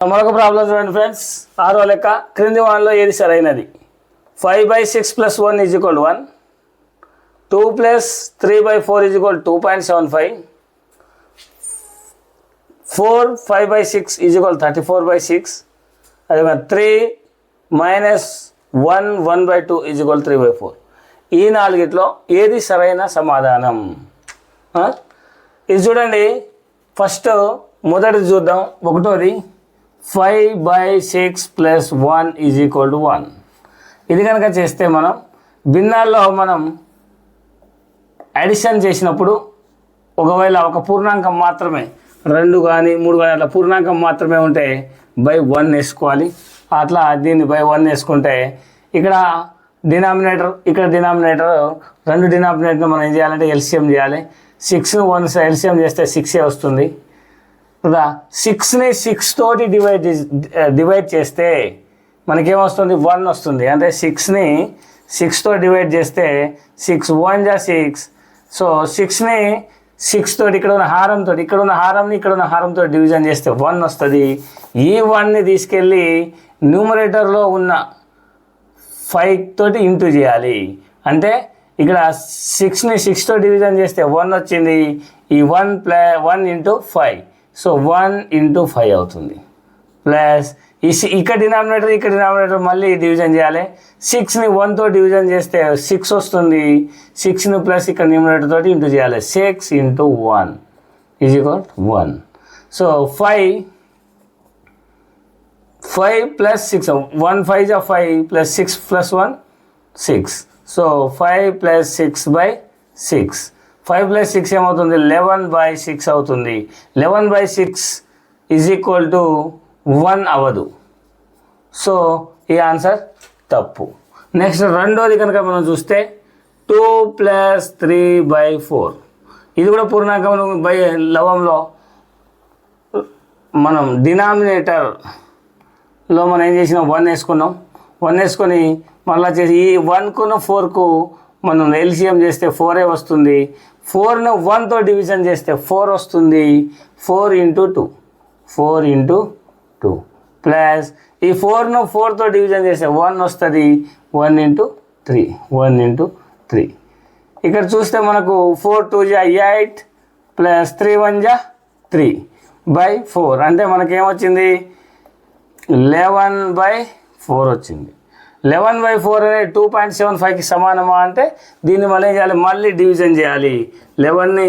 మరొక ప్రాబ్లం చూడండి ఫ్రెండ్స్. 6వ లెక్క. క్రింది వానలో ఏది సరైనది? 5/6 + 1 = 1, 2 + 3/4 = 2.75, 4 5/6 = 34/6, అదే 3 - 1 1/2 = 3/4. ఈ నాలుగిట్లో ఏది సరైన సమాధానం? ఇది చూడండి. ఫస్ట్ మొదటిది చూద్దాం. ఒకటోది 5/6 + 1 = 1. ఇది కనుక చేస్తే మనం భిన్నాల్లో మనం అడిషన్ చేసినప్పుడు ఒకవేళ ఒక పూర్ణాంకం మాత్రమే 2 కానీ 3 కానీ అట్లా పూర్ణాంకం మాత్రమే ఉంటే /1 వేసుకోవాలి. అట్లా దీన్ని /1 వేసుకుంటే ఇక్కడ డినామినేటర్ రెండు డినామినేటర్ మనం ఏం చేయాలంటే ఎల్సిఎం చేయాలి. 6ను 1 ఎల్సిఎం చేస్తే 6 వస్తుంది కదా. 6ని 6 తోటి డివైడ్ చేస్తే మనకేమొస్తుంది? 1 వస్తుంది. అంటే 6ని 6తో డివైడ్ చేస్తే 6 1 = 6. సో 6ని 6 తోటి ఇక్కడ ఉన్న హారంతో ఇక్కడ ఉన్న హారంతో డివిజన్ చేస్తే 1 వస్తుంది. ఈ 1ని తీసుకెళ్ళి న్యూమరేటర్లో ఉన్న 5 తోటి ఇంటూ చేయాలి. అంటే ఇక్కడ 6ని 6తో డివిజన్ చేస్తే 1 వచ్చింది. ఈ 1 × 5, సో 1 × 5 అవుతుంది. ప్లస్ ఇక్కడ డినామినేటర్ మళ్ళీ డివిజన్ చేయాలి. 6ని 1తో డివిజన్ చేస్తే 6 వస్తుంది. 6ని ప్లస్ ఇక్కడ న్యూమరేటర్ తోటి ఇంటూ చేయాలి. 6 × 1 = 1. సో 5 + 6, 1 5 = 5 + 6 + 1 6. సో 5 + 6/6. 5 + 6 ఏమవుతుంది? 11/6 అవుతుంది. 11/6 = 1 అవ్వదు. సో ఈ ఆన్సర్ తప్పు. నెక్స్ట్ రెండోది కనుక మనం చూస్తే 2 + 3/4. ఇది కూడా పూర్ణాంకం లవంలో మనం డినామినేటర్లో మనం ఏం చేసినాం? 1 వేసుకున్నాం. 1 వేసుకొని మళ్ళీ చేసి ఈ 1కు 4కు మనం ఎల్సిఎం చేస్తే 4 వస్తుంది. 4ను 1తో డివిజన్ చేస్తే 4 వస్తుంది. 4 × 2 ప్లస్ ఈ 4ను 4తో డివిజన్ చేస్తే 1 వస్తుంది. 1 × 3. ఇక్కడ చూస్తే మనకు 4 2 = 8 ప్లస్ 3 1 = 3/4. అంటే మనకేమొచ్చింది? 11/4 వచ్చింది. 11/4 అనేది 2.75కి సమానమా అంటే దీన్ని మళ్ళీ ఏం చేయాలి? మళ్ళీ డివిజన్ చేయాలి. 11ని